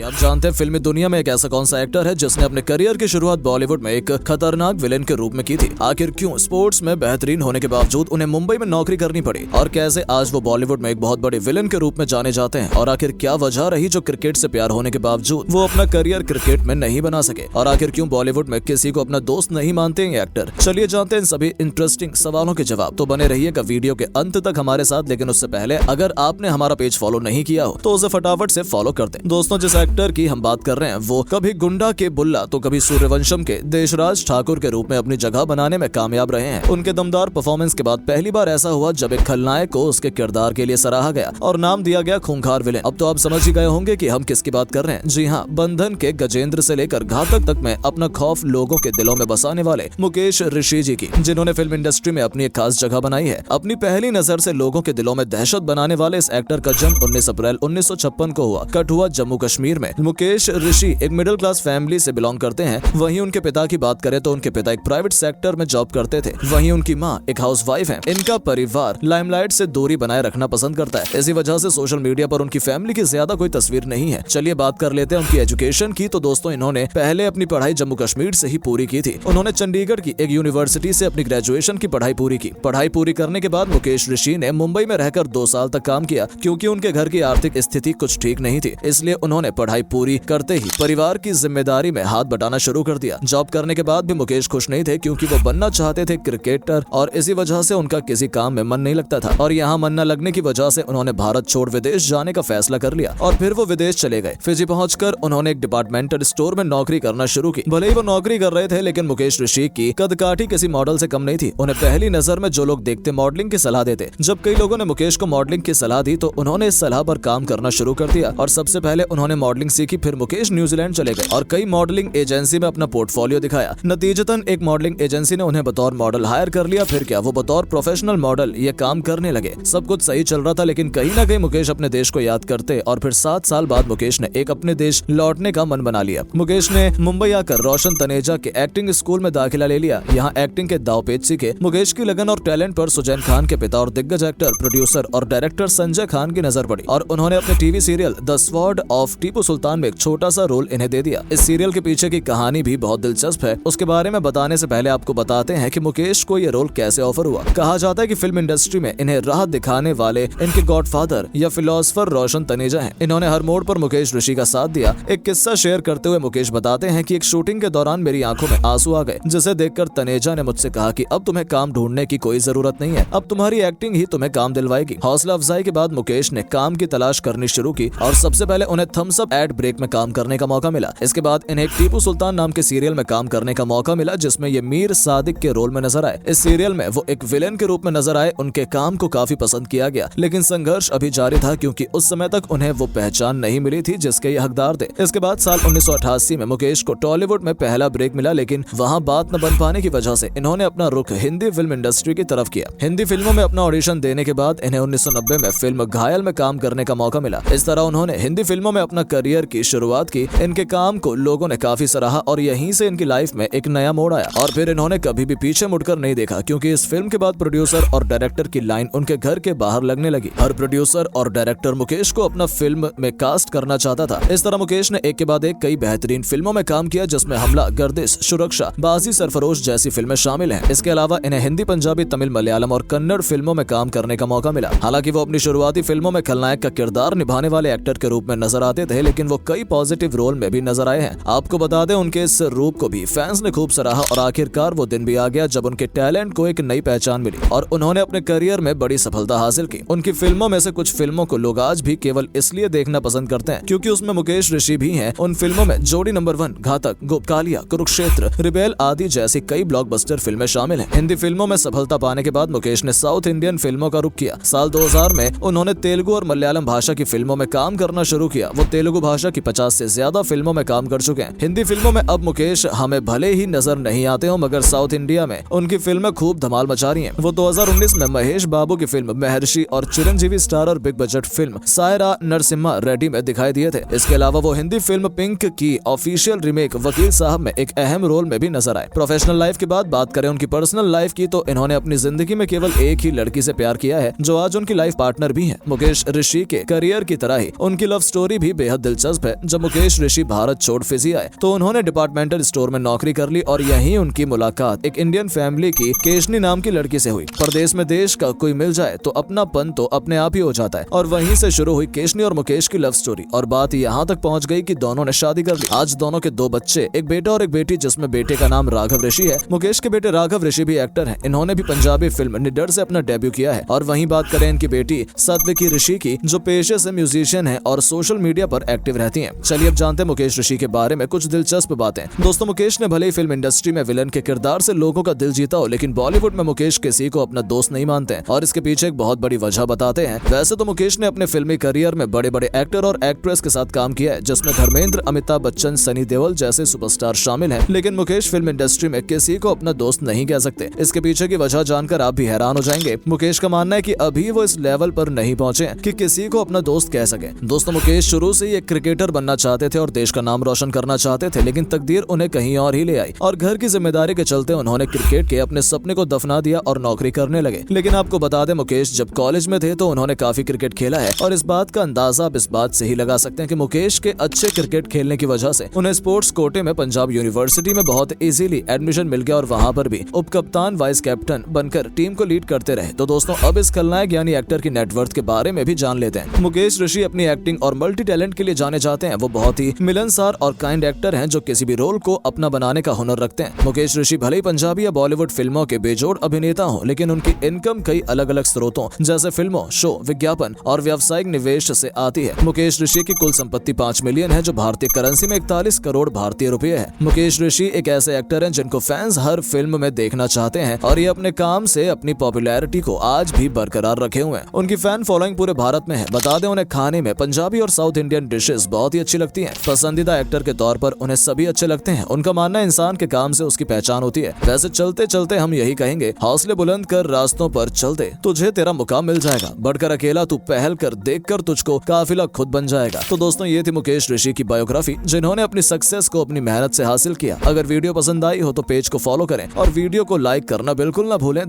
क्या आप जानते हैं फिल्मी दुनिया में एक ऐसा कौन सा एक्टर है जिसने अपने करियर की शुरुआत बॉलीवुड में एक खतरनाक विलेन के रूप में की थी। आखिर क्यों स्पोर्ट्स में बेहतरीन होने के बावजूद उन्हें मुंबई में नौकरी करनी पड़ी और कैसे आज वो बॉलीवुड में एक बहुत बड़े विलेन के रूप में जाने जाते हैं और आखिर क्या वजह रही जो क्रिकेट से प्यार होने के बावजूद वो अपना करियर क्रिकेट में नहीं बना सके और आखिर क्यों बॉलीवुड में किसी को अपना दोस्त नहीं मानते हैं एक्टर। चलिए जानते हैं इन सभी इंटरेस्टिंग सवालों के जवाब। तो बने रहिएगा वीडियो के अंत तक हमारे साथ, लेकिन उससे पहले अगर आपने हमारा पेज फॉलो नहीं किया हो तो उसे फटाफट से फॉलो कर दें। दोस्तों, जिस एक्टर की हम बात कर रहे हैं वो कभी गुंडा के बुल्ला तो कभी सूर्यवंशम के देशराज ठाकुर के रूप में अपनी जगह बनाने में कामयाब रहे हैं। उनके दमदार परफॉर्मेंस के बाद पहली बार ऐसा हुआ जब एक खलनायक को उसके किरदार के लिए सराहा गया और नाम दिया गया खूंखार विलेन। अब तो आप समझ ही गए होंगे कि हम किसकी बात कर रहे हैं। जी हाँ, बंधन के गजेंद्र से लेकर घातक तक में अपना खौफ लोगों के दिलों में बसाने वाले मुकेश ऋषि जी की, जिन्होंने फिल्म इंडस्ट्री में अपनी एक खास जगह बनाई है। अपनी पहली नजर से लोगों के दिलों में दहशत बनाने वाले इस एक्टर का जन्म 19 अप्रैल 1956 को हुआ कठुआ, जम्मू कश्मीर में। मुकेश ऋषि एक मिडिल क्लास फैमिली से बिलोंग करते हैं। वहीं उनके पिता की बात करें तो उनके पिता एक प्राइवेट सेक्टर में जॉब करते थे। वहीं उनकी मां एक हाउसवाइफ है। इनका परिवार लाइमलाइट से दूरी बनाए रखना पसंद करता है। इसी वजह से सोशल मीडिया पर उनकी फैमिली की ज्यादा कोई तस्वीर नहीं है। चलिए बात कर लेते हैं उनकी एजुकेशन की। तो दोस्तों, इन्होंने पहले अपनी पढ़ाई जम्मू कश्मीर से ही पूरी की थी। उन्होंने चंडीगढ़ की एक यूनिवर्सिटी से अपनी ग्रेजुएशन की पढ़ाई पूरी की। पढ़ाई पूरी करने के बाद मुकेश ऋषि ने मुंबई में रहकर 2 साल तक काम किया। क्योंकि उनके घर की आर्थिक स्थिति कुछ ठीक नहीं थी, इसलिए उन्होंने पढ़ाई पूरी करते ही परिवार की जिम्मेदारी में हाथ बटाना शुरू कर दिया। जॉब करने के बाद भी मुकेश खुश नहीं थे, क्योंकि वो बनना चाहते थे क्रिकेटर और इसी वजह से उनका किसी काम में मन नहीं लगता था। और यहाँ मन न लगने की वजह से उन्होंने भारत छोड़ विदेश जाने का फैसला कर लिया और फिर वो विदेश चले गए। फिजी पहुंचकर उन्होंने एक डिपार्टमेंटल स्टोर में नौकरी करना शुरू की। भले ही वो नौकरी कर रहे थे, लेकिन मुकेश ऋषि की कदकाठी किसी मॉडल से कम नहीं थी। उन्हें पहली नजर में जो लोग देखते मॉडलिंग की सलाह देते। जब कई लोगों ने मुकेश को मॉडलिंग की सलाह दी तो उन्होंने इस सलाह पर काम करना शुरू कर दिया और सबसे पहले उन्होंने मॉडलिंग सीखी। फिर मुकेश न्यूजीलैंड चले गए और कई मॉडलिंग एजेंसी में अपना पोर्टफोलियो दिखाया। नतीजतन एक मॉडलिंग एजेंसी ने उन्हें बतौर मॉडल हायर कर लिया। फिर क्या, वो बतौर प्रोफेशनल मॉडल ये काम करने लगे। सब कुछ सही चल रहा था, लेकिन कहीं ना कहीं मुकेश अपने देश को याद करते और फिर 7 साल बाद मुकेश ने एक अपने देश लौटने का मन बना लिया। मुकेश ने मुंबई आकर रोशन तनेजा के एक्टिंग स्कूल में दाखिला ले लिया। यहाँ एक्टिंग के दाव पेच सीखे। मुकेश की लगन और टैलेंट पर सुजैन खान के पिता और दिग्गज एक्टर, प्रोड्यूसर और डायरेक्टर संजय खान की नजर पड़ी और उन्होंने अपने TV serial the sword of Tipu Sultan में एक छोटा सा रोल इन्हें दे दिया। इस सीरियल के पीछे की कहानी भी बहुत दिलचस्प है। उसके बारे में बताने से पहले आपको बताते हैं कि मुकेश को ये रोल कैसे ऑफर हुआ। कहा जाता है कि फिल्म इंडस्ट्री में इन्हें राह दिखाने वाले इनके गॉडफादर या फिलोसोफर रोशन तनेजा हैं। इन्होंने हर मोड़ पर मुकेश ऋषि का साथ दिया। एक किस्सा शेयर करते हुए मुकेश बताते हैं कि एक शूटिंग के दौरान मेरी आंखों में आंसू आ गए, जिसे देखकर तनेजा ने मुझसे कहा कि अब तुम्हें काम ढूंढने की कोई जरूरत नहीं है, अब तुम्हारी एक्टिंग ही तुम्हें काम दिलवाएगी। हौसला अफजाई के बाद मुकेश ने काम की तलाश करनी शुरू की और सबसे पहले उन्हें थम्स अप एड ब्रेक में काम करने का मौका मिला। इसके बाद इन्हें एक टीपू सुल्तान नाम के सीरियल में काम करने का मौका मिला, जिसमें ये मीर सादिक के रोल में नजर आए। इस सीरियल में वो एक विलेन के रूप में नजर आए। उनके काम को काफी पसंद किया गया, लेकिन संघर्ष अभी जारी था, क्योंकि उस समय तक उन्हें वो पहचान नहीं मिली थी जिसके ये हकदार थे। इसके बाद साल 1988 में मुकेश को टॉलीवुड में पहला ब्रेक मिला, लेकिन वहाँ बात न बन पाने की वजह से इन्होंने अपना रुख हिंदी फिल्म इंडस्ट्री की तरफ किया। हिंदी फिल्मों में अपना ऑडिशन देने के बाद इन्हें 1990 में फिल्म घायल में काम करने का मौका मिला। इस तरह उन्होंने हिंदी फिल्मों में अपना करियर की शुरुआत की। इनके काम को लोगों ने काफी सराहा और यहीं से इनकी लाइफ में एक नया मोड़ आया और फिर इन्होंने कभी भी पीछे मुड़कर नहीं देखा, क्योंकि इस फिल्म के बाद प्रोड्यूसर और डायरेक्टर की लाइन उनके घर के बाहर लगने लगी। हर प्रोड्यूसर और डायरेक्टर मुकेश को अपना फिल्म में कास्ट करना चाहता था। इस तरह मुकेश ने एक के बाद एक कई बेहतरीन फिल्मों में काम किया, जिसमें हमला, गर्दिश, सुरक्षा, बाजी, सरफरोश जैसी फिल्में शामिल हैं। इसके अलावा इन्हें हिंदी, पंजाबी, तमिल, मलयालम और कन्नड़ फिल्मों में काम करने का मौका मिला। हालांकि वो अपनी शुरुआती फिल्मों में खलनायक का किरदार निभाने वाले एक्टर के रूप में नजर आते थे, लेकिन वो कई पॉजिटिव रोल में भी नजर आए हैं। आपको बता दें, उनके इस रूप को भी फैंस ने खूब सराहा और आखिरकार वो दिन भी आ गया जब उनके टैलेंट को एक नई पहचान मिली और उन्होंने अपने करियर में बड़ी सफलता हासिल की। उनकी फिल्मों में से कुछ फिल्मों को लोग आज भी केवल इसलिए देखना पसंद करते हैं क्योंकि उसमें मुकेश ऋषि भी हैं। उन फिल्मों में जोड़ी नंबर 1, घातक, कालिया, कुरुक्षेत्र, रिबेल आदि जैसी कई ब्लॉकबस्टर फिल्में शामिल हैं। हिंदी फिल्मों में सफलता पाने के बाद मुकेश ने साउथ इंडियन फिल्मों का रुख किया। साल 2000 में उन्होंने तेलुगु और मलयालम भाषा की फिल्मों में काम करना शुरू किया। वो तेलुगु भाषा की 50 से ज्यादा फिल्मों में काम कर चुके हैं। हिंदी फिल्मों में अब मुकेश हमें भले ही नजर नहीं आते हो, मगर साउथ इंडिया में उनकी फिल्में खूब धमाल मचा रही हैं। वो 2019 में महेश बाबू की फिल्म महर्षि और चिरंजीवी स्टार और big budget film Saira Narasimha Reddy में दिखाई दिए थे। इसके अलावा वो हिंदी फिल्म पिंक की ऑफिशियल रीमेक वकील साहब में एक अहम रोल में भी नजर आए। प्रोफेशनल लाइफ की बात करें उनकी पर्सनल लाइफ की, तो इन्होंने अपनी जिंदगी में केवल एक ही लड़की से प्यार किया है, जो आज उनकी लाइफ पार्टनर भी है। मुकेश ऋषि के करियर की तरह ही उनकी लव स्टोरी भी बेहद दिलचस्प है, जब मुकेश ऋषि भारत छोड़ फिजी आए तो उन्होंने डिपार्टमेंटल स्टोर में नौकरी कर ली और यहीं उनकी मुलाकात एक इंडियन फैमिली की केशनी नाम की लड़की से हुई। परदेश में देश का कोई मिल जाए तो अपनापन तो अपने आप ही हो जाता है और वहीं से शुरू हुई केशनी और मुकेश की लव स्टोरी और बात यहाँ तक पहुँच गई कि दोनों ने शादी कर ली। आज दोनों के 2 बच्चे, एक बेटा और एक बेटी, जिसमें बेटे का नाम राघव ऋषि है। मुकेश के बेटे राघव ऋषि भी एक्टर हैं। इन्होंने भी पंजाबी फिल्म निडर से अपना डेब्यू किया है। और वहीं बात करें इनकी बेटी सात्विकी ऋषि की, जो पेशे से म्यूजिशियन है और सोशल मीडिया पर एक्टिव रहती हैं। चलिए अब जानते हैं मुकेश ऋषि के बारे में कुछ दिलचस्प बातें। दोस्तों, मुकेश ने भले ही फिल्म इंडस्ट्री में विलन के किरदार से लोगों का दिल जीता हो, लेकिन बॉलीवुड में मुकेश किसी को अपना दोस्त नहीं मानते हैं और इसके पीछे एक बहुत बड़ी वजह बताते हैं। वैसे तो मुकेश ने अपने फिल्मी करियर में बड़े बड़े एक्टर और एक्ट्रेस के साथ काम किया है, जिसमें धर्मेंद्र, अमिताभ बच्चन, सनी देओल जैसे सुपरस्टार शामिल हैं। लेकिन मुकेश फिल्म इंडस्ट्री में किसी को अपना दोस्त नहीं कह सकते। इसके पीछे की वजह जानकर आप भी हैरान हो जाएंगे। मुकेश का मानना है कि अभी वो इस लेवल पर नहीं पहुंचे हैं कि किसी को अपना दोस्त कह सके। दोस्तों, मुकेश शुरू से ही एक क्रिकेटर बनना चाहते थे और देश का नाम रोशन करना चाहते थे, लेकिन तकदीर उन्हें कहीं और ही ले आई और घर की जिम्मेदारी के चलते उन्होंने क्रिकेट के अपने सपने को दफना दिया और नौकरी करने लगे। लेकिन आपको बता दें, मुकेश जब कॉलेज में थे तो उन्होंने काफी क्रिकेट खेला है और इस बात का अंदाजा आप इस बात से ही लगा सकते हैं कि मुकेश के अच्छे क्रिकेट खेलने की वजह से उन्हें स्पोर्ट्स कोटे में पंजाब यूनिवर्सिटी में बहुत इजीली एडमिशन मिल गया और वहां पर भी उप कप्तान, वाइस कैप्टन बनकर टीम को लीड करते रहे। तो दोस्तों, अब इस खलनायक यानी एक्टर की नेटवर्थ के बारे में भी जान लेते हैं। मुकेश ऋषि अपनी एक्टिंग और मल्टी टैलेंट के लिए जाने जाते हैं। वो बहुत ही मिलनसार और काइंड एक्टर हैं जो किसी भी रोल को अपना बनाने का हुनर रखते हैं। मुकेश ऋषि भले ही पंजाबी या बॉलीवुड फिल्मों के बेजोड़ अभिनेता हों, लेकिन उनकी इनकम कई अलग अलग स्रोतों जैसे फिल्मों, शो, विज्ञापन और व्यावसायिक निवेश से आती है। मुकेश ऋषि की कुल संपत्ति 5 मिलियन है, जो भारतीय करेंसी में 41 करोड़ भारतीय रुपए है। मुकेश ऋषि एक ऐसे एक्टर हैं जिनको फैंस हर फिल्म में देखना चाहते हैं और ये अपने काम से अपनी पॉपुलैरिटी को आज भी बरकरार रखे हुए हैं। उनकी फैन फॉलोइंग पूरे भारत में है। बता दें, उन्हें खाने में पंजाबी और साउथ इंडियन डिशेस बहुत ही अच्छी लगती हैं। पसंदीदा एक्टर के तौर पर उन्हें सभी अच्छे लगते हैं। उनका मानना है इंसान के काम से उसकी पहचान होती है। वैसे चलते चलते हम यही कहेंगे, हौसले बुलंद कर रास्तों पर चल दे, तुझे तेरा मुकाम मिल जाएगा। बढ़कर अकेला तू पहल कर, देख कर तुझको काफिला खुद बन जाएगा। तो दोस्तों, ये थी मुकेश ऋषि की बायोग्राफी, जिन्होंने अपनी सक्सेस को अपनी मेहनत से हासिल किया। अगर वीडियो पसंद आई हो तो पेज को फॉलो करें और वीडियो को लाइक करना बिल्कुल ना भूलें।